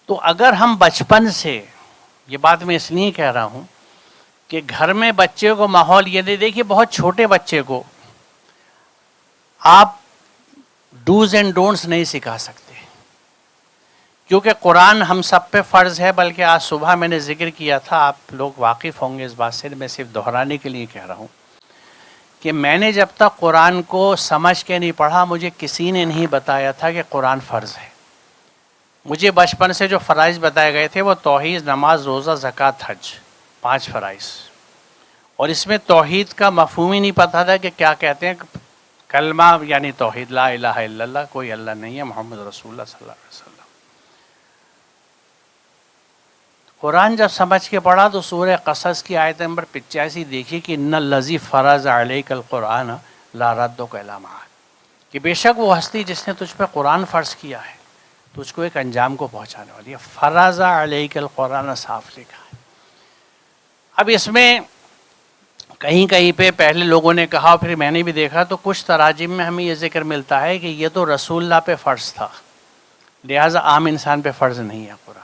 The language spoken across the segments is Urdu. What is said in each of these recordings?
تو اگر ہم بچپن سے، یہ بات میں اس لیے کہہ رہا ہوں کہ گھر میں بچے کو ماحول یہ دے، دیکھیے بہت چھوٹے بچے کو آپ ڈوز اینڈ ڈونٹس نہیں سکھا سکتے، کیونکہ قرآن ہم سب پہ فرض ہے. بلکہ آج صبح میں نے ذکر کیا تھا، آپ لوگ واقف ہوں گے اس بات سے، میں صرف دہرانے کے لیے کہہ رہا ہوں کہ میں نے جب تک قرآن کو سمجھ کے نہیں پڑھا، مجھے کسی نے نہیں بتایا تھا کہ قرآن فرض ہے. مجھے بچپن سے جو فرائض بتائے گئے تھے وہ توحید، نماز، روزہ، زکوٰۃ، حج، 5 فرائض. اور اس میں توحید کا مفہوم ہی نہیں پتہ تھا کہ کیا کہتے ہیں. کلمہ یعنی توحید، لا الہ الا اللہ، کوئی اللہ نہیں ہے، محمد رسول اللہ صلی اللہ علیہ وسلم. قرآن جب سمجھ کے پڑھا تو سورہ قصص کی آیت نمبر 85 دیکھیے کہ ان الذی فرض علیک القرآن لا ردک الی معاد، کہ بے شک وہ ہستی جس نے تجھ پہ قرآن فرض کیا ہے تجھ کو ایک انجام کو پہنچانے والی ہے. فرض علیک القرآن صاف لکھا ہے. اب اس میں کہیں کہیں پہ پہلے لوگوں نے کہا، پھر میں نے بھی دیکھا تو کچھ تراجم میں ہمیں یہ ذکر ملتا ہے کہ یہ تو رسول اللہ پہ فرض تھا، لہٰذا عام انسان پہ فرض نہیں ہے قرآن.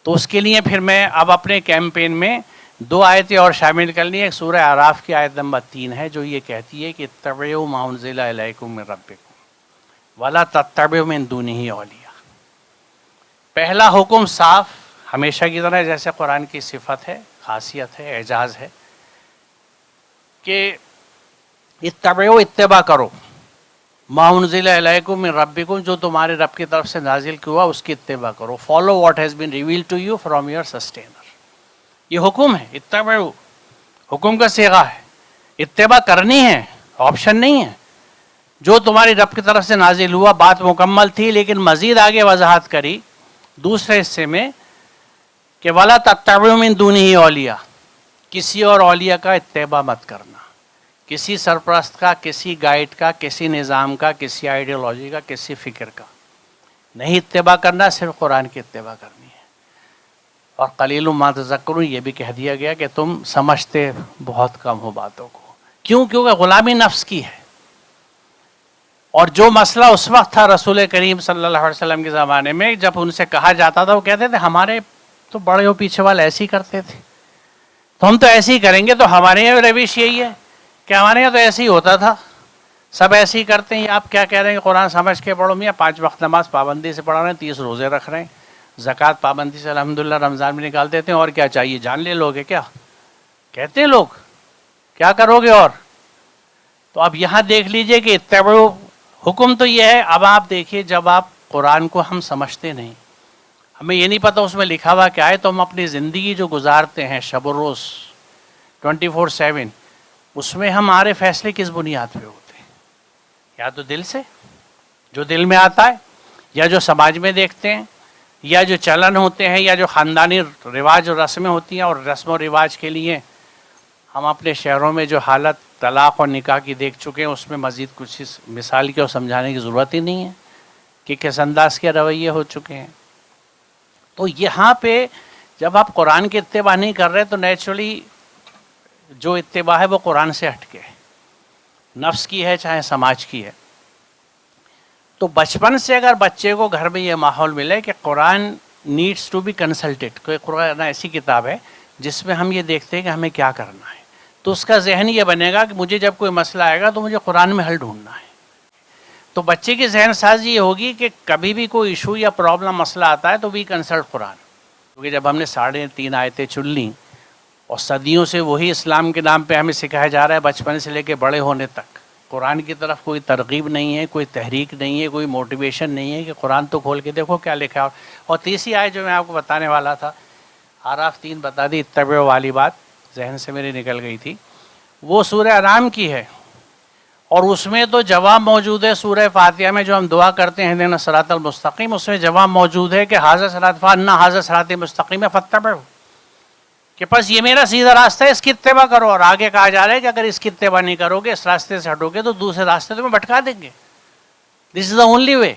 تو اس کے لیے پھر میں اب اپنے کیمپین میں 2 آیتیں اور شامل کر لی. ایک سورہ اعراف کی آیت نمبر 3 ہے جو یہ کہتی ہے کہ اتبعوا ما انزل الیکم من ربکم ولا تتبعوا من دونہ اولیاء. پہلا حکم صاف ہمیشہ کی طرح جیسے قرآن کی صفت ہے، خاصیت ہے، اعجاز ہے کہ اتبعوا، اتباع کرو، ما انزل الیکم من ربکم، جو تمہارے رب کی طرف سے نازل کیا ہوا اس کی اتباع کرو. Follow what has been revealed to you from your sustainer. یہ حکم ہے، اتبعوا حکم کا صیغہ ہے، اتباع کرنی ہے، آپشن نہیں ہے. جو تمہاری رب کی طرف سے نازل ہوا، بات مکمل تھی لیکن مزید آگے وضاحت کری دوسرے حصے میں کہ وَلَا تَتَّبِعُوا مِن دُونِهِ اولیاء، کسی اور اولیاء کا اتباع مت کرنا، کسی سرپرست کا، کسی گائیڈ کا، کسی نظام کا، کسی آئیڈیالوجی کا، کسی فکر کا نہیں اتباع کرنا، صرف قرآن کی اتباع کرنی ہے. اور قلیل ما تذکرون، یہ بھی کہہ دیا گیا کہ تم سمجھتے بہت کم ہو باتوں کو. کیوں؟ کیونکہ غلامی نفس کی ہے. اور جو مسئلہ اس وقت تھا رسول کریم صلی اللہ علیہ وسلم کے زمانے میں، جب ان سے کہا جاتا تھا وہ کہتے تھے ہمارے تو بڑے ہو پیچھے والے ایسے ہی کرتے تھے تو ہم تو ایسے ہی کریں گے. تو ہمارے یہاں روش یہی ہے کہ ہمارے یہاں تو ایسے ہی ہوتا تھا، سب ایسے ہی کرتے ہیں. آپ کیا کہہ رہے ہیں؟ قرآن سمجھ کے پڑھو میاں، 5 وقت نماز پابندی سے پڑھ رہے ہیں، 30 روزے رکھ رہے ہیں، زکوٰۃ پابندی سے الحمدللہ رمضان میں نکال دیتے ہیں، اور کیا چاہیے؟ جان لے لوگے کیا کہتے ہیں لوگ، کیا کرو گے؟ اور تو اب یہاں دیکھ لیجئے کہ اتبعوا حکم تو یہ ہے. اب آپ دیکھیے جب آپ قرآن کو ہم سمجھتے نہیں، ہمیں یہ نہیں پتہ اس میں لکھا ہوا کیا ہے، تو ہم اپنی زندگی جو گزارتے ہیں شب و روز 24/7، اس میں ہمارے فیصلے کس بنیاد پہ ہوتے ہیں؟ یا تو دل سے، جو دل میں آتا ہے، یا جو سماج میں دیکھتے ہیں، یا جو چلن ہوتے ہیں، یا جو خاندانی رواج اور رسمیں ہوتی ہیں. اور رسم و رواج کے لیے ہم اپنے شہروں میں جو حالت طلاق اور نکاح کی دیکھ چکے ہیں، اس میں مزید کچھ اس مثال کی اور سمجھانے کی ضرورت ہی نہیں ہے کہ کس انداز کے رویے ہو چکے ہیں. تو یہاں پہ جب آپ قرآن کی اتباع نہیں کر رہے تو نیچرلی جو اتباع ہے وہ قرآن سے ہٹ کے نفس کی ہے، چاہے سماج کی ہے. تو بچپن سے اگر بچے کو گھر میں یہ ماحول ملے کہ قرآن نیڈس ٹو بی کنسلٹیڈ، کوئی قرآن ایسی کتاب ہے جس میں ہم یہ دیکھتے ہیں کہ ہمیں کیا کرنا ہے، تو اس کا ذہن یہ بنے گا کہ مجھے جب کوئی مسئلہ آئے گا تو مجھے قرآن میں حل ڈھونڈنا ہے. تو بچے کی ذہن سازی یہ ہوگی کہ کبھی بھی کوئی ایشو یا پرابلم مسئلہ آتا ہے تو وی کنسلٹ قرآن. کیونکہ جب ہم نے 3.5 آیتیں چن لیں اور صدیوں سے وہی اسلام کے نام پہ ہمیں سکھایا جا رہا ہے بچپن سے لے کے بڑے ہونے تک، قرآن کی طرف کوئی ترغیب نہیں ہے، کوئی تحریک نہیں ہے، کوئی موٹیویشن نہیں ہے کہ قرآن تو کھول کے دیکھو کیا لکھا ہے. اور تیسری آیت جو میں آپ کو بتانے والا تھا، اعراف 3 بتا دی، اتبعوا والی بات ذہن سے میری نکل گئی تھی، وہ سورہ انعام کی ہے. اور اس میں تو جواب موجود ہے. سورہ فاتحہ میں جو ہم دعا کرتے ہیں اہدنا الصراط المستقیم، اس میں جواب موجود ہے کہ ھذا صراط فان ھذا صراط مستقیم فاتبعوا، کہ پس یہ میرا سیدھا راستہ ہے، اس کی اتباع کرو. اور آگے کہا جا رہا ہے کہ اگر اس کی اتباع نہیں کرو گے، اس راستے سے ہٹو گے تو دوسرے راستے تمہیں بھٹکا دیں گے. دس از دا اونلی وے.